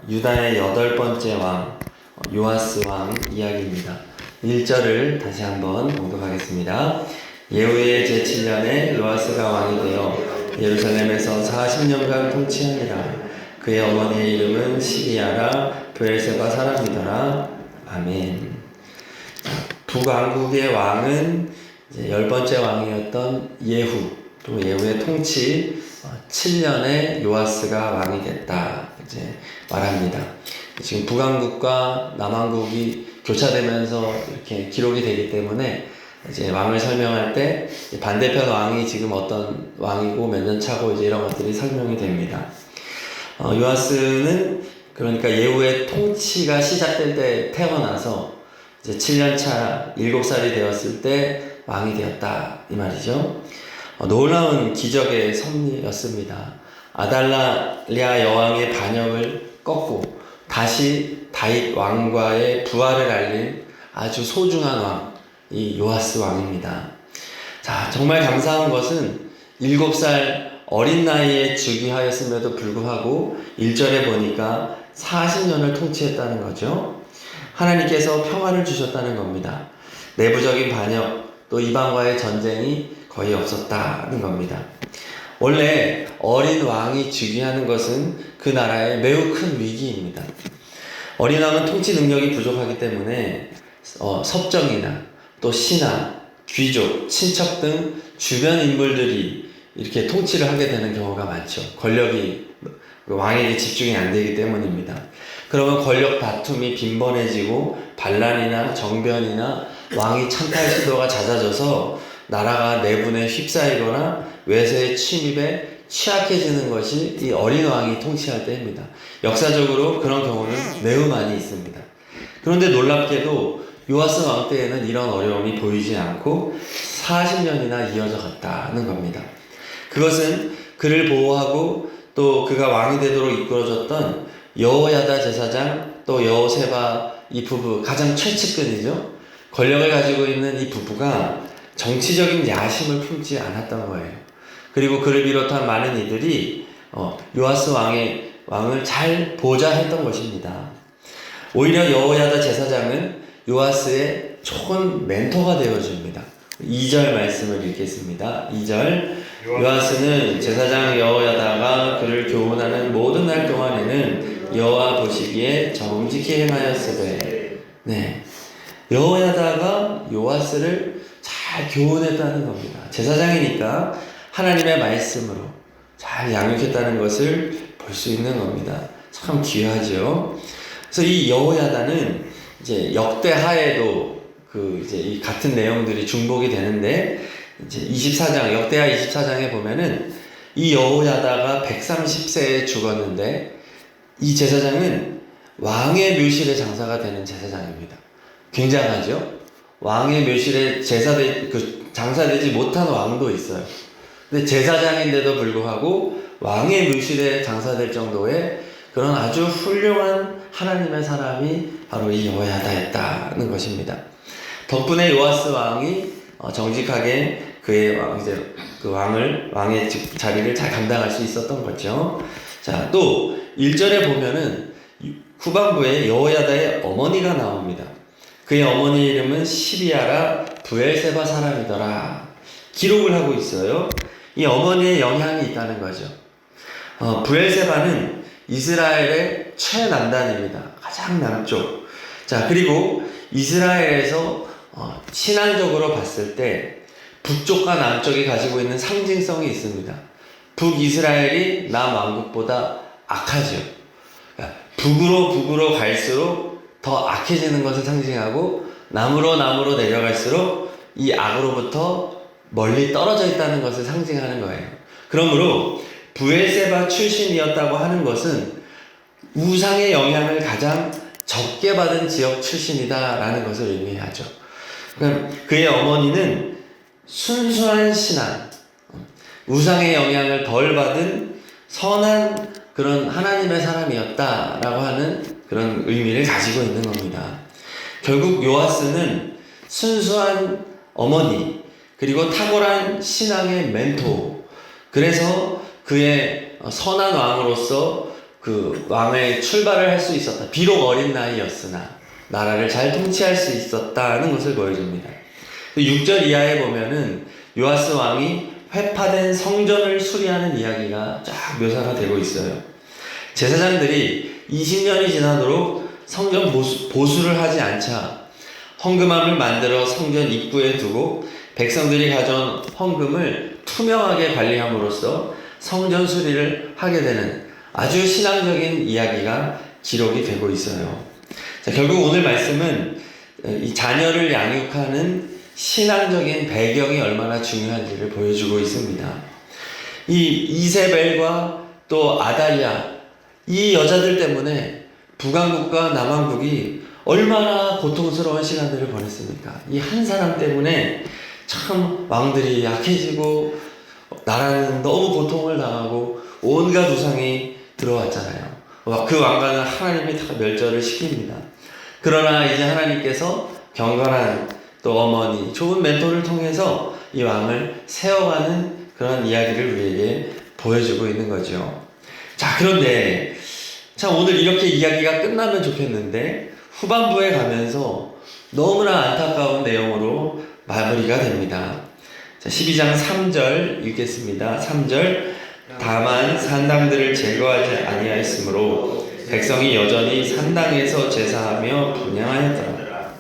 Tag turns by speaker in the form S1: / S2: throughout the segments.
S1: 유다의 8번째 왕 요아스 왕 이야기입니다. 1절을 다시 한번 봉독하겠습니다. 예후의 제7년에 요아스가 왕이 되어 예루살렘에서 40년간 통치하니라. 그의 어머니의 이름은 시비아라 브엘세바 사람이더라. 아멘. 북왕국의 왕은 이제 10번째 왕이었던 예후, 또 예후의 통치 7년에 요아스가 왕이 됐다 이제 말합니다. 지금 북왕국과 남왕국이 교차되면서 이렇게 기록이 되기 때문에 이제 왕을 설명할 때 반대편 왕이 지금 어떤 왕이고 몇 년 차고 이제 이런 것들이 설명이 됩니다. 요아스는 그러니까 예후의 통치가 시작될 때 태어나서 이제 7년 차 7살이 되었을 때 왕이 되었다 이 말이죠. 놀라운 기적의 섭리였습니다. 아달랴 여왕의 반역을 꺾고 다시 다윗 왕과의 부활을 알린 아주 소중한 왕, 이 요아스 왕입니다. 자, 정말 감사한 것은 7살 어린 나이에 즉위하였음에도 불구하고 1절에 보니까 40년을 통치했다는 거죠. 하나님께서 평안을 주셨다는 겁니다. 내부적인 반역, 또 이방과의 전쟁이 거의 없었다는 겁니다. 원래 어린 왕이 즉위하는 것은 그 나라의 매우 큰 위기입니다. 어린 왕은 통치 능력이 부족하기 때문에 섭정이나 또 신하, 귀족, 친척 등 주변 인물들이 이렇게 통치를 하게 되는 경우가 많죠. 권력이 왕에게 집중이 안 되기 때문입니다. 그러면 권력 다툼이 빈번해지고 반란이나 정변이나 왕이 찬탈 시도가 잦아져서 나라가 내분에 휩싸이거나 외세의 침입에 취약해지는 것이 이 어린 왕이 통치할 때입니다. 역사적으로 그런 경우는 매우 많이 있습니다. 그런데 놀랍게도 요아스 왕 때에는 이런 어려움이 보이지 않고 40년이나 이어져 갔다는 겁니다. 그것은 그를 보호하고 또 그가 왕이 되도록 이끌어줬던 여호야다 제사장 또 여호세바 이 부부, 가장 최측근이죠. 권력을 가지고 있는 이 부부가 정치적인 야심을 품지 않았던 거예요. 그리고 그를 비롯한 많은 이들이 요아스 왕을 잘 보좌했던 것입니다. 오히려 여호야다 제사장은 요아스의 좋은 멘토가 되어줍니다. 2절 말씀을 읽겠습니다. 2절 요아스는 제사장 여호야다가 그를 교훈하는 모든 날 동안에는 여호와 보시기에 정직히 행하였으되, 네, 여호야다가 요아스를 잘 교훈했다는 겁니다. 제사장이니까 하나님의 말씀으로 잘 양육했다는 것을 볼 수 있는 겁니다. 참 귀하죠. 그래서 이 여호야다는 이제 역대하에도 이제 이 같은 내용들이 중복이 되는데, 이제 24장, 역대하 24장에 보면은 이 여호야다가 130세에 죽었는데 이 제사장은 왕의 묘실에 장사가 되는 제사장입니다. 굉장하죠? 왕의 묘실에 장사되지 못한 왕도 있어요. 근데 제사장인데도 불구하고 왕의 묘실에 장사될 정도의 그런 아주 훌륭한 하나님의 사람이 바로 이 여호야다였다는 것입니다. 덕분에 요아스 왕이 정직하게 그의 왕의 자리를 잘 감당할 수 있었던 거죠. 자, 또 1절에 보면은 후반부에 여호야다의 어머니가 나옵니다. 그의 어머니 이름은 시비아라 브엘세바 사람이더라. 기록을 하고 있어요. 이 어머니의 영향이 있다는 거죠. 브엘세바는 이스라엘의 최남단입니다. 가장 남쪽. 자, 그리고 이스라엘에서 신앙적으로 봤을 때 북쪽과 남쪽이 가지고 있는 상징성이 있습니다. 북이스라엘이 남왕국보다 악하죠. 그러니까 북으로 갈수록 더 악해지는 것을 상징하고 남으로 내려갈수록 이 악으로부터 멀리 떨어져 있다는 것을 상징하는 거예요. 그러므로 브엘세바 출신이었다고 하는 것은 우상의 영향을 가장 적게 받은 지역 출신이다라는 것을 의미하죠. 그러니까 그의 어머니는 순수한 신앙, 우상의 영향을 덜 받은 선한 그런 하나님의 사람이었다라고 하는 그런 의미를 가지고 있는 겁니다. 결국 요아스는 순수한 어머니, 그리고 탁월한 신앙의 멘토, 그래서 그의 선한 왕으로서 그 왕의 출발을 할 수 있었다. 비록 어린 나이였으나 나라를 잘 통치할 수 있었다는 것을 보여줍니다. 6절 이하에 보면은 요아스 왕이 회파된 성전을 수리하는 이야기가 쫙 묘사가 되고 있어요. 제사장들이 20년이 지나도록 성전 보수를 하지 않자 헌금함을 만들어 성전 입구에 두고 백성들이 가져온 헌금을 투명하게 관리함으로써 성전 수리를 하게 되는 아주 신앙적인 이야기가 기록이 되고 있어요. 자, 결국 오늘 말씀은 이 자녀를 양육하는 신앙적인 배경이 얼마나 중요한지를 보여주고 있습니다. 이 이세벨과 또 아달랴, 이 여자들 때문에 북왕국과 남왕국이 얼마나 고통스러운 시간들을 보냈습니까? 이 한 사람 때문에 참 왕들이 약해지고 나라는 너무 고통을 당하고 온갖 우상이 들어왔잖아요. 그 왕가는 하나님이 다 멸절을 시킵니다. 그러나 이제 하나님께서 경건한 또 어머니, 좋은 멘토를 통해서 이 왕을 세워가는 그런 이야기를 우리에게 보여주고 있는 거죠. 자, 그런데 참 오늘 이렇게 이야기가 끝나면 좋겠는데 후반부에 가면서 너무나 안타까운 내용으로 마무리가 됩니다. 자, 12장 3절 읽겠습니다. 3절 다만 산당들을 제거하지 아니하였으므로 백성이 여전히 산당에서 제사하며 분향하였더라.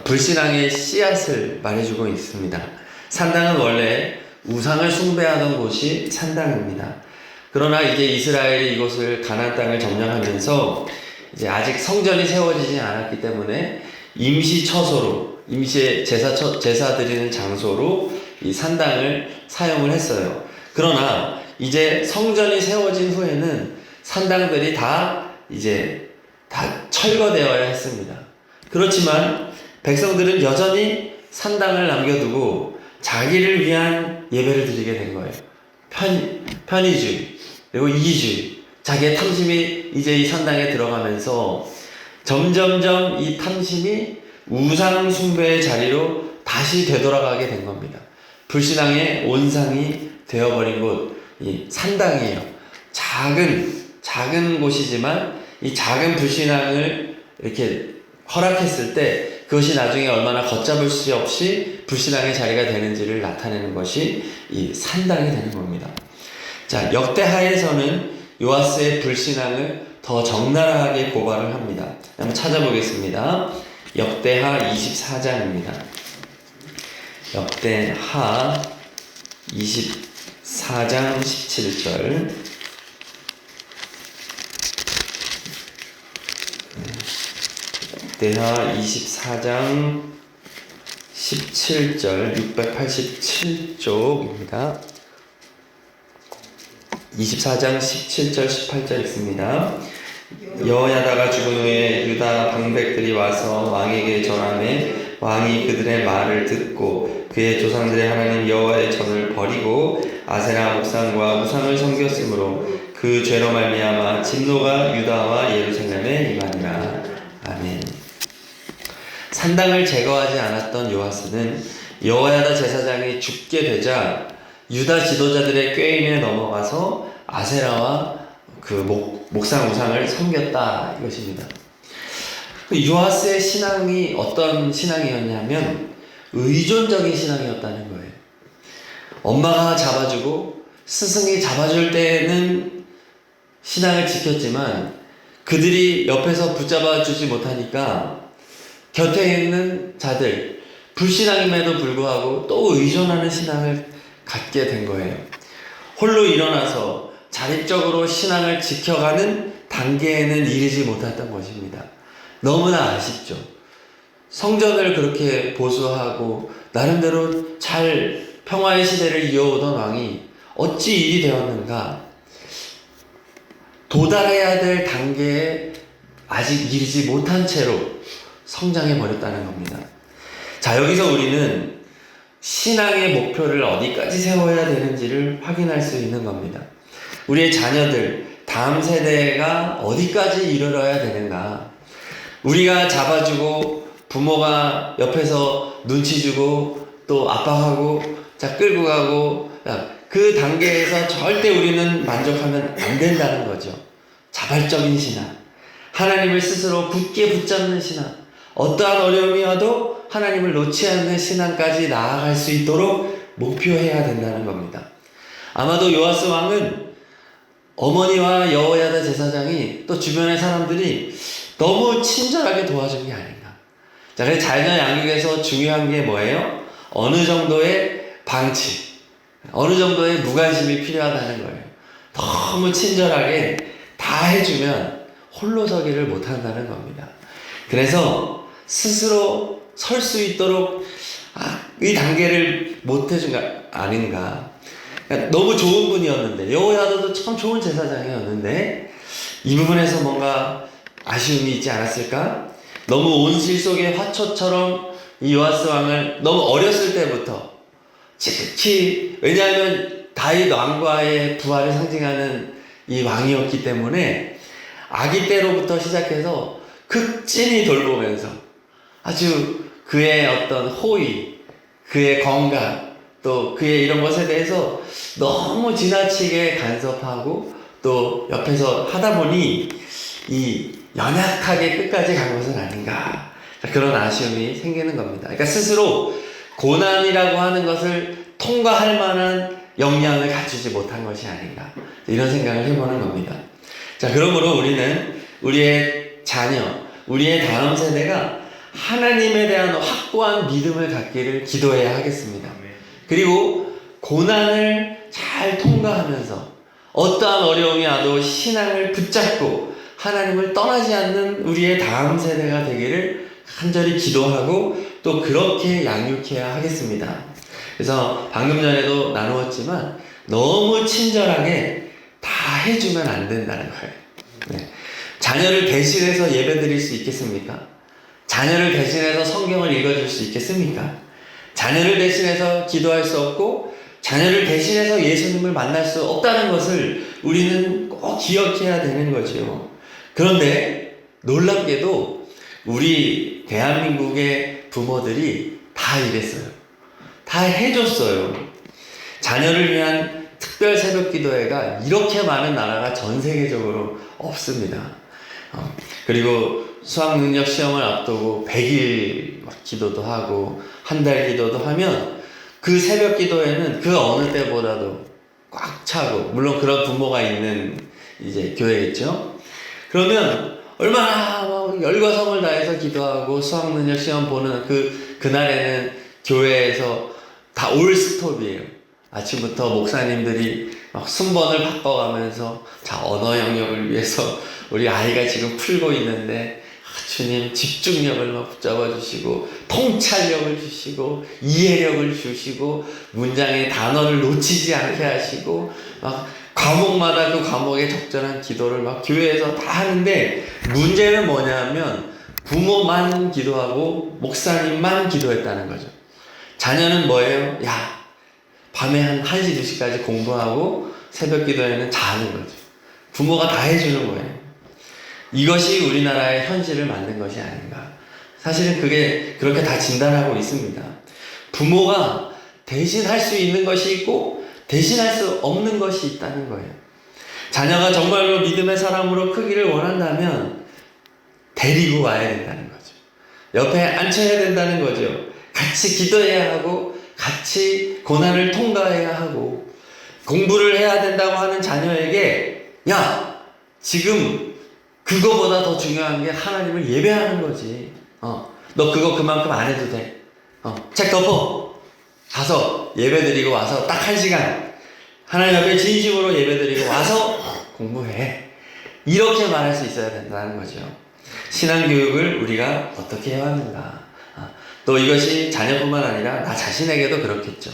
S1: 불신앙의 씨앗을 말해주고 있습니다. 산당은 원래 우상을 숭배하던 곳이 산당입니다. 그러나 이제 이스라엘이 이곳을 가나안 땅을 점령하면서 이제 아직 성전이 세워지지 않았기 때문에 임시 처소로, 임시 제사 드리는 장소로 이 산당을 사용을 했어요. 그러나 이제 성전이 세워진 후에는 산당들이 다 철거되어야 했습니다. 그렇지만 백성들은 여전히 산당을 남겨두고 자기를 위한 예배를 드리게 된 거예요. 편의주의, 그리고 이기주의, 자기의 탐심이 이제 이 산당에 들어가면서 점점점 이 탐심이 우상 숭배의 자리로 다시 되돌아가게 된 겁니다. 불신앙의 온상이 되어버린 곳, 이 산당이에요. 작은 곳이지만 이 작은 불신앙을 이렇게 허락했을 때 그것이 나중에 얼마나 걷잡을 수 없이 불신앙의 자리가 되는지를 나타내는 것이 이 산당이 되는 겁니다. 자, 역대하에서는 요아스의 불신앙을 더 적나라하게 고발을 합니다. 한번 찾아보겠습니다. 역대하 24장입니다. 역대하 24장 17절. 역대하 24장 17절 687쪽입니다. 24장 17절 18절 있습니다. 여호야다가 죽은 후에 유다 방백들이 와서 왕에게 절하매 왕이 그들의 말을 듣고 그의 조상들의 하나님 여호와의 전을 버리고 아세라 목상과 우상을 섬겼으므로 그 죄로 말미암아 진노가 유다와 예루살렘에 임하니라. 아멘. 산당을 제거하지 않았던 요아스는 여호야다 제사장이 죽게 되자 유다 지도자들의 꾀임에 넘어가서 아세라와 그 목상 우상을 섬겼다 이것입니다. 요아스의 신앙이 어떤 신앙이었냐면 의존적인 신앙이었다는 거예요. 엄마가 잡아주고 스승이 잡아줄 때는 신앙을 지켰지만 그들이 옆에서 붙잡아주지 못하니까 곁에 있는 자들, 불신앙임에도 불구하고 또 의존하는 신앙을 갖게 된 거예요. 홀로 일어나서 자립적으로 신앙을 지켜가는 단계에는 이르지 못했던 것입니다. 너무나 아쉽죠. 성전을 그렇게 보수하고 나름대로 잘 평화의 시대를 이어오던 왕이 어찌 일이 되었는가? 도달해야 될 단계에 아직 이르지 못한 채로 성장해 버렸다는 겁니다. 자, 여기서 우리는 신앙의 목표를 어디까지 세워야 되는지를 확인할 수 있는 겁니다. 우리의 자녀들, 다음 세대가 어디까지 이르러야 되는가? 우리가 잡아주고 부모가 옆에서 눈치 주고 또 압박하고 자 끌고 가고 그 단계에서 절대 우리는 만족하면 안 된다는 거죠. 자발적인 신앙, 하나님을 스스로 굳게 붙잡는 신앙, 어떠한 어려움이 와도 하나님을 놓지 않는 신앙까지 나아갈 수 있도록 목표해야 된다는 겁니다. 아마도 요아스 왕은 어머니와 여호야다 제사장이 또 주변의 사람들이 너무 친절하게 도와준 게 아닌가. 자, 그래서 자녀 양육에서 중요한 게 뭐예요? 어느 정도의 방치, 어느 정도의 무관심이 필요하다는 거예요. 너무 친절하게 다 해주면 홀로 서기를 못한다는 겁니다. 그래서 스스로 설 수 있도록 이 단계를 못 해준 거 아닌가. 그러니까 너무 좋은 분이었는데, 여호야다도 참 좋은 제사장이었는데 이 부분에서 뭔가 아쉬움이 있지 않았을까? 너무 온실 속의 화초처럼 이 요아스 왕을 너무 어렸을 때부터 지극히, 왜냐하면 다윗 왕과의 부활을 상징하는 이 왕이었기 때문에 아기 때로부터 시작해서 극진히 돌보면서 아주 그의 어떤 호의, 그의 건강, 또 그의 이런 것에 대해서 너무 지나치게 간섭하고 또 옆에서 하다 보니 이 연약하게 끝까지 간 것은 아닌가, 그런 아쉬움이 생기는 겁니다. 그러니까 스스로 고난이라고 하는 것을 통과할 만한 역량을 갖추지 못한 것이 아닌가, 이런 생각을 해보는 겁니다. 자, 그러므로 우리는 우리의 자녀, 우리의 다음 세대가 하나님에 대한 확고한 믿음을 갖기를 기도해야 하겠습니다. 그리고 고난을 잘 통과하면서 어떠한 어려움이 와도 신앙을 붙잡고 하나님을 떠나지 않는 우리의 다음 세대가 되기를 간절히 기도하고 또 그렇게 양육해야 하겠습니다. 그래서 방금 전에도 나누었지만 너무 친절하게 다 해주면 안 된다는 거예요. 네. 자녀를 대신해서 예배 드릴 수 있겠습니까? 자녀를 대신해서 성경을 읽어줄 수 있겠습니까? 자녀를 대신해서 기도할 수 없고 자녀를 대신해서 예수님을 만날 수 없다는 것을 우리는 꼭 기억해야 되는 거죠. 그런데 놀랍게도 우리 대한민국의 부모들이 다 이랬어요. 다 해줬어요. 자녀를 위한 특별 새벽 기도회가 이렇게 많은 나라가 전 세계적으로 없습니다. 그리고 수학능력 시험을 앞두고 100일 기도도 하고 한 달 기도도 하면 그 새벽 기도회는 그 어느 때보다도 꽉 차고, 물론 그런 부모가 있는 이제 교회겠죠. 그러면 얼마나 열과성을 다해서 기도하고 수학능력 시험 보는 그날에는 교회에서 다 올스톱이에요. 아침부터 목사님들이 막 순번을 바꿔가면서, 자, 언어 영역을 위해서 우리 아이가 지금 풀고 있는데 주님 집중력을 막 붙잡아 주시고 통찰력을 주시고 이해력을 주시고 문장의 단어를 놓치지 않게 하시고 막 과목마다 그 과목에 적절한 기도를 막 교회에서 다 하는데, 문제는 뭐냐면 부모만 기도하고 목사님만 기도했다는 거죠. 자녀는 뭐예요? 야, 밤에 한 1시, 2시까지 공부하고 새벽 기도에는 자는 거죠. 부모가 다 해주는 거예요. 이것이 우리나라의 현실을 만든 것이 아닌가. 사실은 그게 그렇게 다 진단하고 있습니다. 부모가 대신할 수 있는 것이 있고 대신할 수 없는 것이 있다는 거예요. 자녀가 정말로 믿음의 사람으로 크기를 원한다면 데리고 와야 된다는 거죠. 옆에 앉혀야 된다는 거죠. 같이 기도해야 하고 같이 고난을 통과해야 하고, 공부를 해야 된다고 하는 자녀에게 야, 지금 그거보다 더 중요한 게 하나님을 예배하는 거지. 너 그거 그만큼 안 해도 돼. 책 덮어. 가서 예배 드리고 와서 딱 1시간 하나님 앞에 진심으로 예배 드리고 와서 공부해. 이렇게 말할 수 있어야 된다는 거죠. 신앙교육을 우리가 어떻게 해왔는가. 또 이것이 자녀뿐만 아니라 나 자신에게도 그렇겠죠.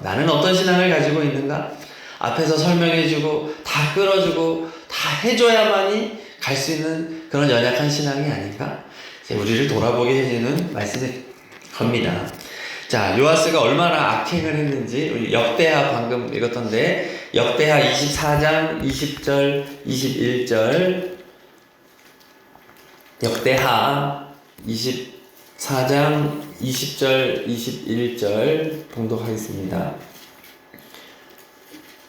S1: 나는 어떤 신앙을 가지고 있는가? 앞에서 설명해주고 다 끌어주고 다 해줘야만이 갈 수 있는 그런 연약한 신앙이 아닌가? 우리를 돌아보게 해주는 말씀일 겁니다. 자, 요아스가 얼마나 악행을 했는지 우리 역대하 방금 읽었던데, 역대하 24장 20절 21절, 역대하 24장 20절 21절 봉독하겠습니다.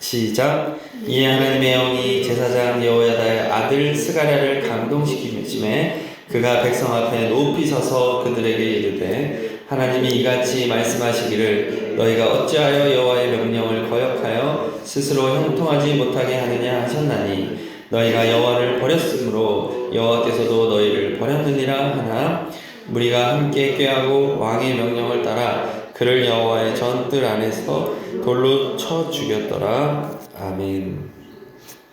S1: 시작. 이에 하나님의 영이 제사장 여호야다의 아들 스가랴를 감동시키심에 그가 백성 앞에 높이 서서 그들에게 이르되 하나님이 이같이 말씀하시기를 너희가 어찌하여 여호와의 명령을 거역하여 스스로 형통하지 못하게 하느냐 하셨나니 너희가 여호와를 버렸으므로 여호와께서도 너희를 버렸느니라 하나 무리가 함께 꾀하고 왕의 명령을 따라 그를 여호와의 전뜰 안에서 돌로 쳐 죽였더라. 아멘.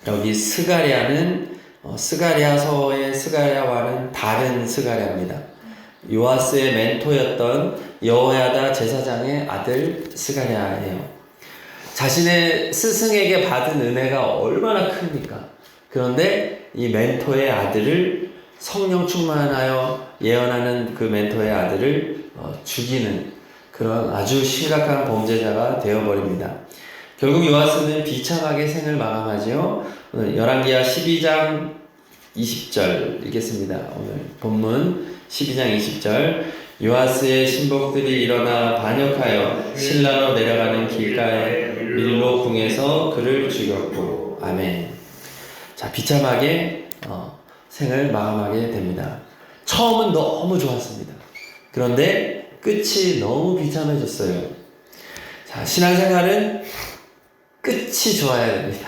S1: 여기 스가랴는 스가랴서의 스가랴와는 다른 스가랴입니다. 요아스의 멘토였던 여호야다 제사장의 아들 스가랴예요. 자신의 스승에게 받은 은혜가 얼마나 큽니까? 그런데 이 멘토의 아들을 성령 충만하여 예언하는 그 멘토의 아들을 죽이는 그런 아주 심각한 범죄자가 되어버립니다. 결국 요아스는 비참하게 생을 마감하지요. 오늘 열왕기하 12장 20절 읽겠습니다. 오늘 본문 12장 20절 요아스의 신복들이 일어나 반역하여 실라로 내려가는 길가에 밀로 궁에서 그를 죽였고 아멘. 자, 비참하게 생을 마감하게 됩니다. 처음은 너무 좋았습니다. 그런데 끝이 너무 비참해졌어요. 자, 신앙생활은 끝이 좋아야 됩니다.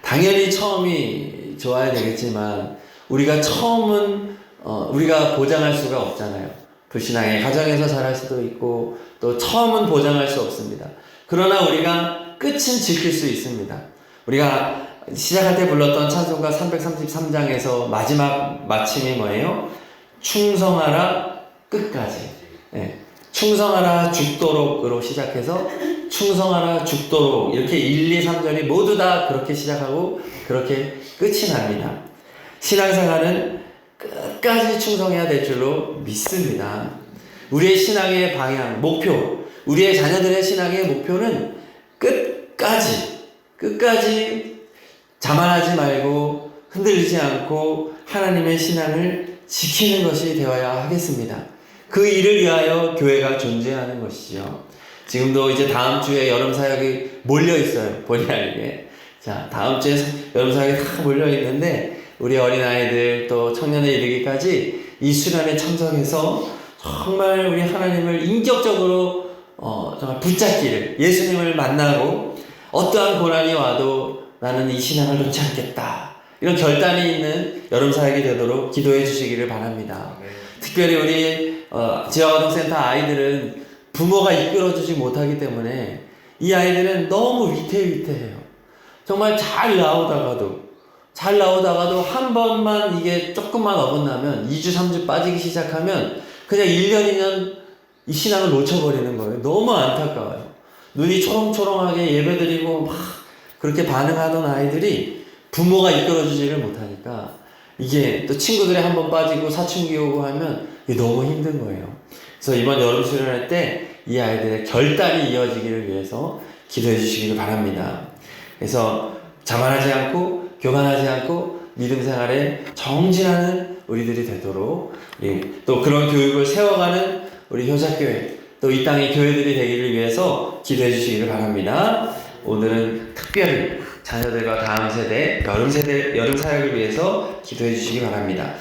S1: 당연히 처음이 좋아야 되겠지만 우리가 처음은 우리가 보장할 수가 없잖아요. 불신앙의 가정에서 자랄 수도 있고 또 처음은 보장할 수 없습니다. 그러나 우리가 끝은 지킬 수 있습니다. 우리가 시작할 때 불렀던 찬송가 333장에서 마지막 마침이 뭐예요? 충성하라 끝까지. 네. 충성하라 죽도록으로 시작해서 충성하라 죽도록 이렇게 1, 2, 3절이 모두 다 그렇게 시작하고 그렇게 끝이 납니다. 신앙생활은 끝까지 충성해야 될 줄로 믿습니다. 우리의 신앙의 방향, 목표, 우리의 자녀들의 신앙의 목표는 끝까지 자만하지 말고 흔들리지 않고 하나님의 신앙을 지키는 것이 되어야 하겠습니다. 그 일을 위하여 교회가 존재하는 것이죠. 지금도 이제 다음 주에 여름 사역이 몰려 있어요. 본의 아니게. 자, 다음 주에 여름 사역이 다 몰려 있는데 우리 어린아이들 또 청년에 이르기까지 이 수련에 참석해서 정말 우리 하나님을 인격적으로 정말 붙잡기를 예수님을 만나고 어떠한 고난이 와도 나는 이 신앙을 놓지 않겠다. 이런 결단이 있는 여름 사역이 되도록 기도해 주시기를 바랍니다. 특별히 우리 지역아동센터 아이들은 부모가 이끌어주지 못하기 때문에 이 아이들은 너무 위태위태해요. 정말 잘 나오다가도 한 번만 이게 조금만 어긋나면 2주 3주 빠지기 시작하면 그냥 1년 2년 이 신앙을 놓쳐버리는 거예요. 너무 안타까워요. 눈이 초롱초롱하게 예배드리고 막 그렇게 반응하던 아이들이 부모가 이끌어주지를 못하니까 이게 또 친구들이 한 번 빠지고 사춘기 오고 하면 이게 너무 힘든 거예요. 그래서 이번 여름 수련회 때 이 아이들의 결단이 이어지기를 위해서 기도해 주시기를 바랍니다. 그래서 자만하지 않고 교만하지 않고 믿음 생활에 정진하는 우리들이 되도록 또 그런 교육을 세워가는 우리 효자교회 또 이 땅의 교회들이 되기를 위해서 기도해 주시기를 바랍니다. 오늘은 특별히 자녀들과 다음 세대, 여름 사역을 위해서 기도해 주시기 바랍니다.